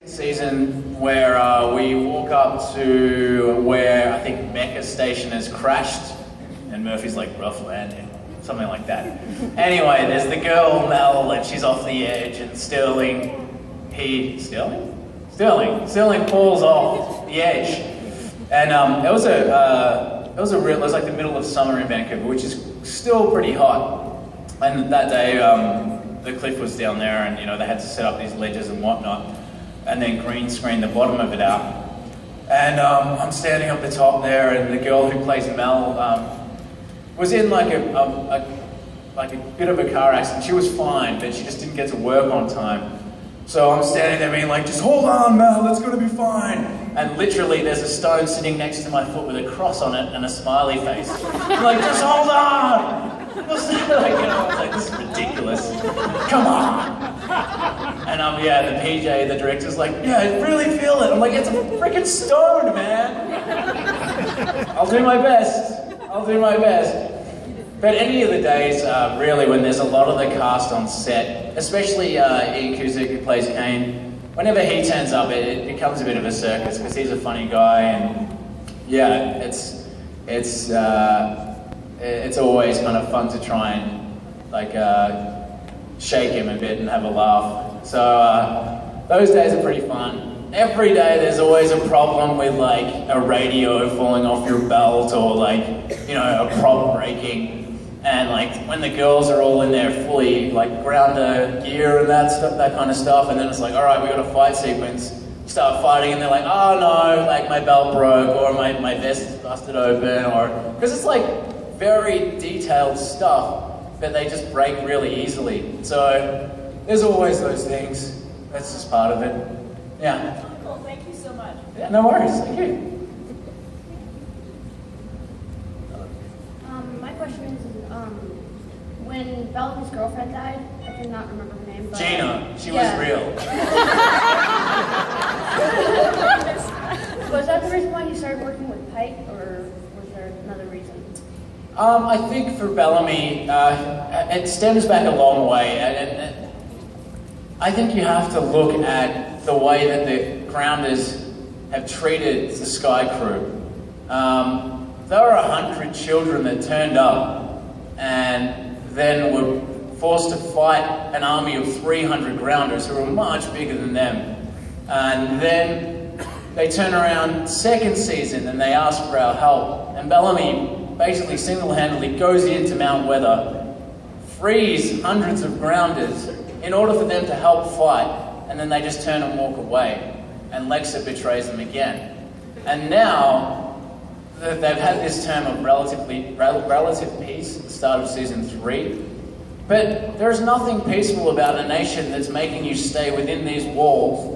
Season where we walk up to where I think Mecca Station has crashed, and Murphy's like, rough landing, something like that. Anyway, there's the girl Mel, and she's off the edge, and Sterling falls off the edge, and it was like the middle of summer in Vancouver, which is still pretty hot, and that day the cliff was down there, and you know they had to set up these ledges and whatnot, and then green screen the bottom of it out. And I'm standing up the top there, and the girl who plays Mel was in like a bit of a car accident. She was fine, but she just didn't get to work on time. So I'm standing there being like, just hold on, Mel, it's gonna be fine. And literally there's a stone sitting next to my foot with a cross on it and a smiley face. I'm like, just hold on! Like, you know, I was like, this is ridiculous. Come on! And yeah, the PJ, the director's like, yeah, I really feel it. I'm like, it's a freaking stone, man. I'll do my best. But any of the days, really, when there's a lot of the cast on set, especially Ian Cusick, who plays Kane, whenever he turns up, it becomes a bit of a circus because he's a funny guy, and yeah, it's always kind of fun to try and like shake him a bit and have a laugh. So those days are pretty fun. Every day there's always a problem with like a radio falling off your belt or like, you know, a prop breaking. And like when the girls are all in there fully like grounder gear and that stuff, that kind of stuff, and then it's like, all right, we got a fight sequence. Start fighting and they're like, oh no, like my belt broke or my vest is busted open, or because it's like very detailed stuff, but they just break really easily. So there's always those things. That's just part of it. Yeah. Cool. Thank you so much. Yeah, no worries. Thank you. My question is, when Bellamy's girlfriend died, I cannot remember her name, but... Gina. She was real. Was that the reason why you started working with Pike, or was there another reason? I think for Bellamy, it stems back a long way. And I think you have to look at the way that the grounders have treated the Sky Crew. There were 100 children that turned up and then were forced to fight an army of 300 grounders who were much bigger than them. And then they turn around second season and they ask for our help. And Bellamy basically single-handedly goes into Mount Weather, frees hundreds of grounders in order for them to help fight, and then they just turn and walk away. And Lexa betrays them again. And now, they've had this term of relative peace at the start of season 3, but there's nothing peaceful about a nation that's making you stay within these walls.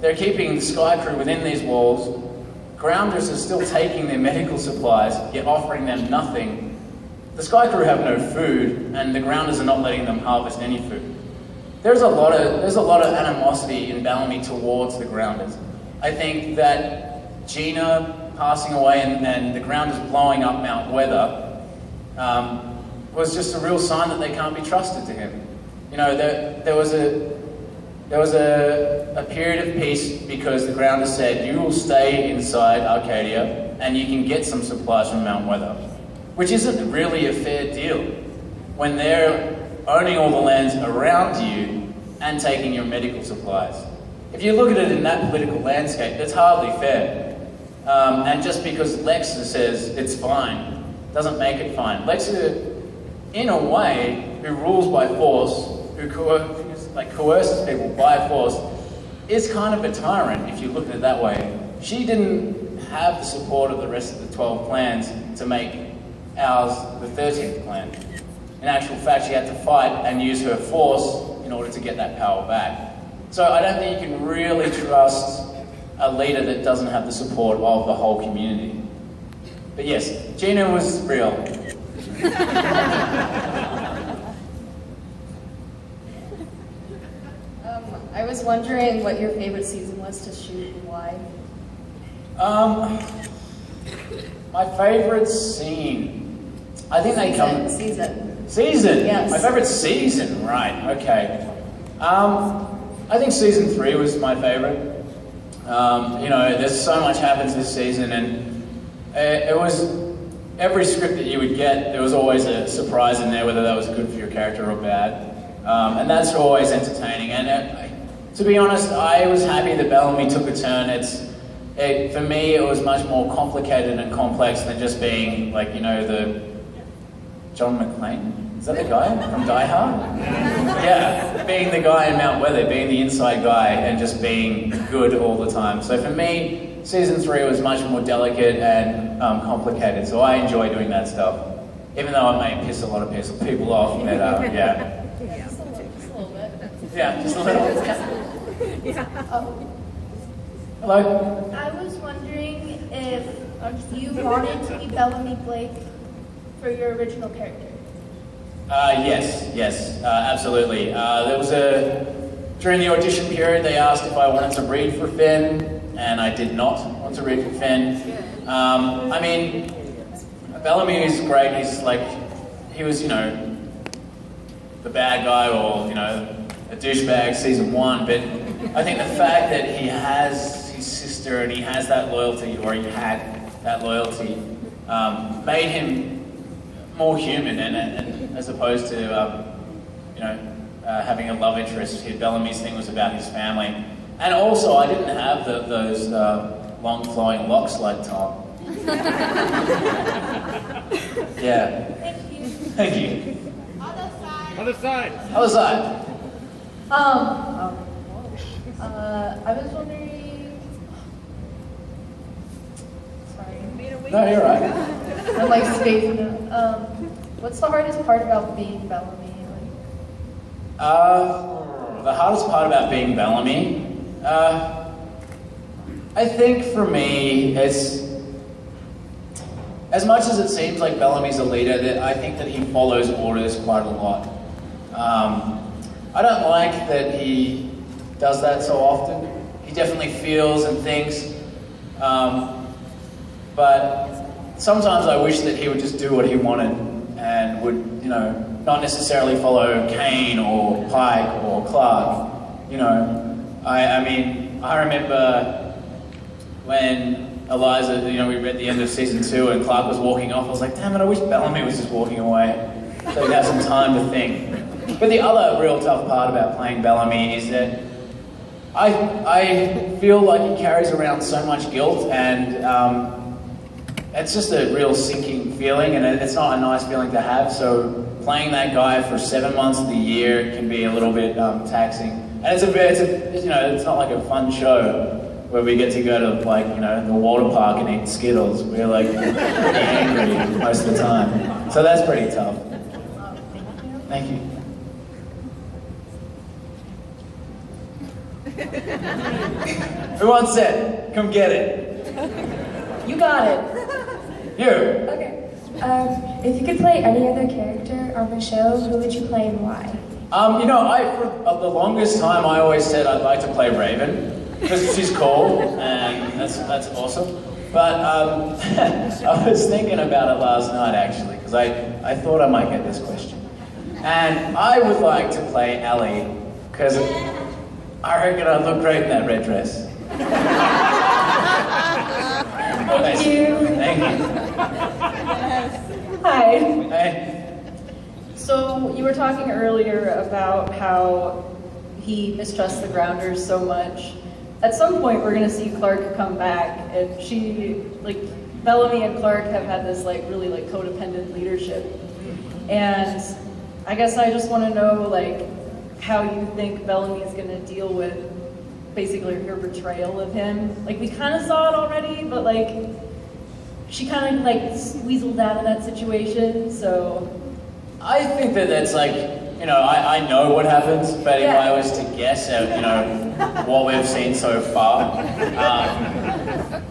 They're keeping the Sky Crew within these walls. Grounders are still taking their medical supplies, yet offering them nothing. The Sky Crew have no food, and the grounders are not letting them harvest any food. There's a lot of animosity in Bellamy towards the grounders. I think that Gina passing away and the grounders blowing up Mount Weather was just a real sign that they can't be trusted to him. You know, there was a period of peace because the grounders said, you will stay inside Arcadia and you can get some supplies from Mount Weather, which isn't really a fair deal when they're owning all the lands around you and taking your medical supplies. If you look at it in that political landscape, that's hardly fair. And just because Lexa says it's fine, doesn't make it fine. Lexa, in a way, who rules by force, who coerces people by force, is kind of a tyrant, if you look at it that way. She didn't have the support of the rest of the 12 clans to make ours the 13th clan. In actual fact, she had to fight and use her force in order to get that power back. So I don't think you can really trust a leader that doesn't have the support of the whole community. But yes, Gina was real. I was wondering what your favorite season was to shoot and why. My favorite scene. I think they come... Season. Season? Yes. My favorite season, right, okay. I think season 3 was my favorite. You know, there's so much happens this season, and it was every script that you would get, there was always a surprise in there, whether that was good for your character or bad. And that's always entertaining. And to be honest, I was happy that Bellamy took a turn. For me, it was much more complicated and complex than just being, like, you know, the John McClane? Is that the guy from Die Hard? Yeah, being the guy in Mount Weather, being the inside guy and just being good all the time. So for me, season 3 was much more delicate and complicated, so I enjoy doing that stuff. Even though I may piss a lot of people off, but yeah. Just a little bit. Yeah, just a little. Hello? I was wondering if you wanted to be Bellamy Blake for your original character. Yes, absolutely. During the audition period, they asked if I wanted to read for Finn, and I did not want to read for Finn. I mean, Bellamy is great. He was, you know, the bad guy, or, you know, a douchebag season 1, but I think the fact that he has his sister and he has that loyalty, or he had that loyalty, made him more human, and as opposed to, you know, having a love interest. Bellamy's thing was about his family. And also, I didn't have those long flowing locks like Tom. Yeah. Thank you. Thank you. Other side. Other side. Other side. I was wondering. Sorry. No, you're right. I'm like spacing out. What's the hardest part about being Bellamy? The hardest part about being Bellamy, I think for me, it's as much as it seems like Bellamy's a leader, that I think that he follows orders quite a lot. I don't like that he does that so often. He definitely feels and thinks, but sometimes I wish that he would just do what he wanted and would, you know, not necessarily follow Kane or Pike or Clarke. You know, I mean, I remember when Eliza, you know, we read the end of season 2 and Clarke was walking off. I was like, damn it, I wish Bellamy was just walking away so he'd have some time to think. But the other real tough part about playing Bellamy is that I feel like he carries around so much guilt, and it's just a real sinking feeling, and it's not a nice feeling to have. So playing that guy for 7 months of the year can be a little bit taxing. And it's you know, it's not like a fun show where we get to go to, like, you know, the water park and eat Skittles. We're like pretty angry most of the time. So that's pretty tough. Thank you. Who wants it? Come get it. You got it. You. Okay. If you could play any other character on the show, who would you play and why? You know, for the longest time, I always said I'd like to play Raven, because she's cool, and that's awesome. But I was thinking about it last night, actually, because I thought I might get this question. And I would like to play Ellie, because I reckon I'd look great in that red dress. Thank you. Thank you. Hi. Hey. So you were talking earlier about how he mistrusts the Grounders so much. At some point, we're going to see Clarke come back, and she, like, Bellamy and Clarke have had this, like, really, like, codependent leadership. And I guess I just want to know, like, how you think Bellamy's going to deal with basically her betrayal of him. Like, we kind of saw it already, but, like, she kind of, like, weaseled out of that situation, so... I think that's like, you know, I know what happens, but if Yeah. I was to guess at, you know, what we've seen so far,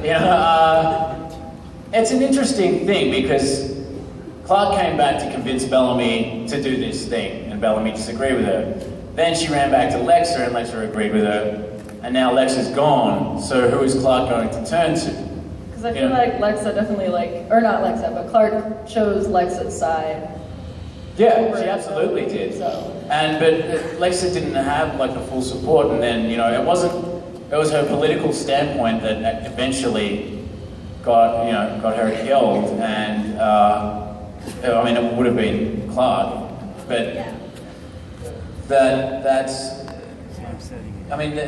you know, it's an interesting thing, because Clarke came back to convince Bellamy to do this thing, and Bellamy disagreed with her. Then she ran back to Lexa, and Lexa agreed with her, and now Lexa's gone, so who is Clarke going to turn to? Because I feel like Lexa definitely, like, or not Lexa, but Clarke chose Lexa's side. Yeah, she absolutely did. So. But Lexa didn't have, like, the full support, and then, you know, it wasn't it was her political standpoint that eventually got her killed, and I mean, it would have been Clarke, but that's. I mean.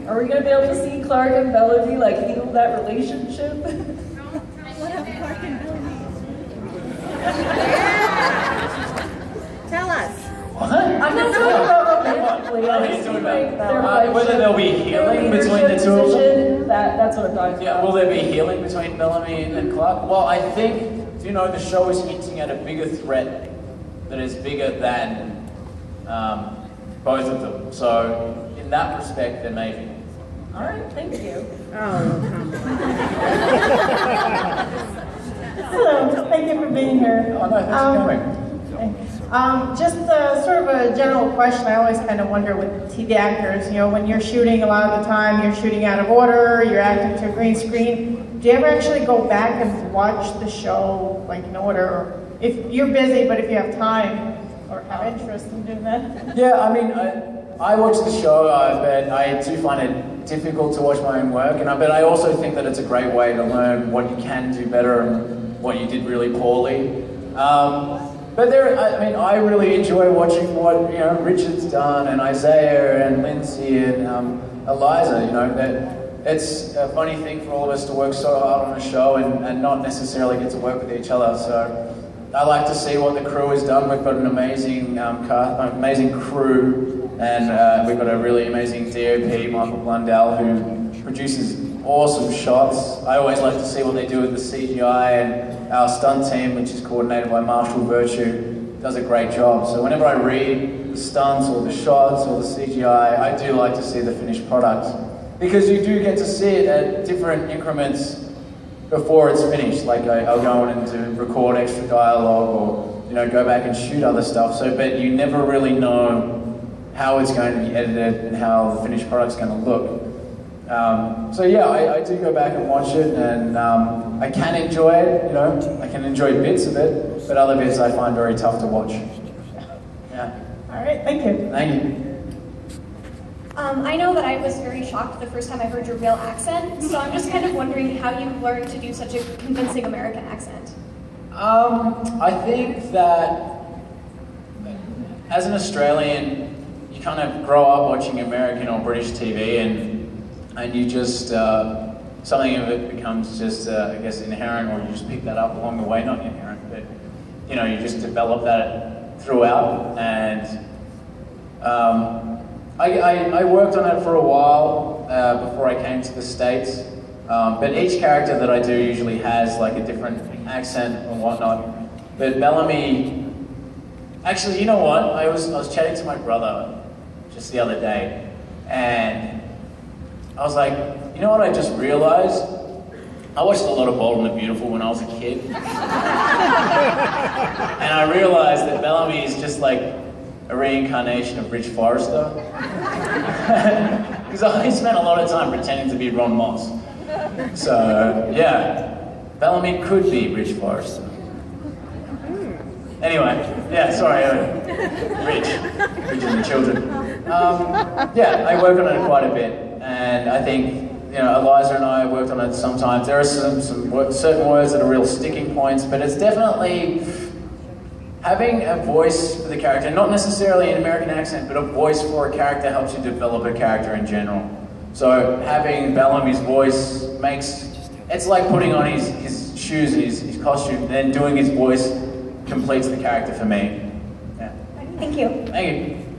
Are we gonna be able to see Clarke and Bellamy like heal that relationship? What up, Clarke and Bellamy? Tell us. What? I'm not talking about romantically. I just think whether there'll be healing between the two of them? That's what I'm talking about. Yeah, will there be healing between Bellamy and Clarke? Well, I think, the show is hinting at a bigger threat that is bigger than both of them. So, in that respect, then maybe. All right, thank you. Oh, come on. Hello, thank you for being here. Oh, no, thanks for coming. Just sort of a general question I always kind of wonder with TV actors, when you're shooting a lot of the time, you're shooting out of order, you're acting to a green screen. Do you ever actually go back and watch the show, like in order? Or if you're busy, but if you have time or have interest in doing that? Yeah, I mean, I watch the show, but I do find it difficult to watch my own work, but I also think that it's a great way to learn what you can do better and what you did really poorly. But I really enjoy watching what Richard's done, and Isaiah and Lindsay and Eliza. That it's a funny thing for all of us to work so hard on a show and not necessarily get to work with each other. So I like to see what the crew has done. We've got an amazing amazing crew, and we've got a really amazing DOP, Michael Blundell, who produces awesome shots. I always like to see what they do with the CGI, and our stunt team, which is coordinated by Marshall Virtue, does a great job. So whenever I read the stunts or the shots or the CGI, I do like to see the finished product, because you do get to see it at different increments before it's finished. Like I'll go in and record extra dialogue, or go back and shoot other stuff. But you never really know how it's going to be edited and how the finished product's going to look. I do go back and watch it, and I can enjoy it, I can enjoy bits of it, but other bits I find very tough to watch. Yeah. All right, thank you. Thank you. I know that I was very shocked the first time I heard your real accent, so I'm just kind of wondering how you learned to do such a convincing American accent. I think that as an Australian, you kind of grow up watching American or British TV, and you just, something of it becomes just, inherent, or you just pick that up along the way, not inherent, but, you just develop that throughout, and I worked on it for a while before I came to the States, but each character that I do usually has like a different accent and whatnot. But Bellamy, actually, you know what? I was chatting to my brother just the other day, and I was like, you know what I just realized? I watched a lot of Bold and the Beautiful when I was a kid. And I realized that Bellamy is just like a reincarnation of Rich Forrester. Because I spent a lot of time pretending to be Ron Moss. So, yeah, Bellamy could be Rich Forrester. Anyway, yeah, sorry, Rich and the children. I work on it quite a bit, and I think, Eliza and I worked on it sometimes. There are some certain words that are real sticking points, but it's definitely having a voice for the character, not necessarily an American accent, but a voice for a character helps you develop a character in general. So having Bellamy's voice it's like putting on his shoes and his costume, and then doing his voice completes the character for me. Yeah. Thank you. Thank you.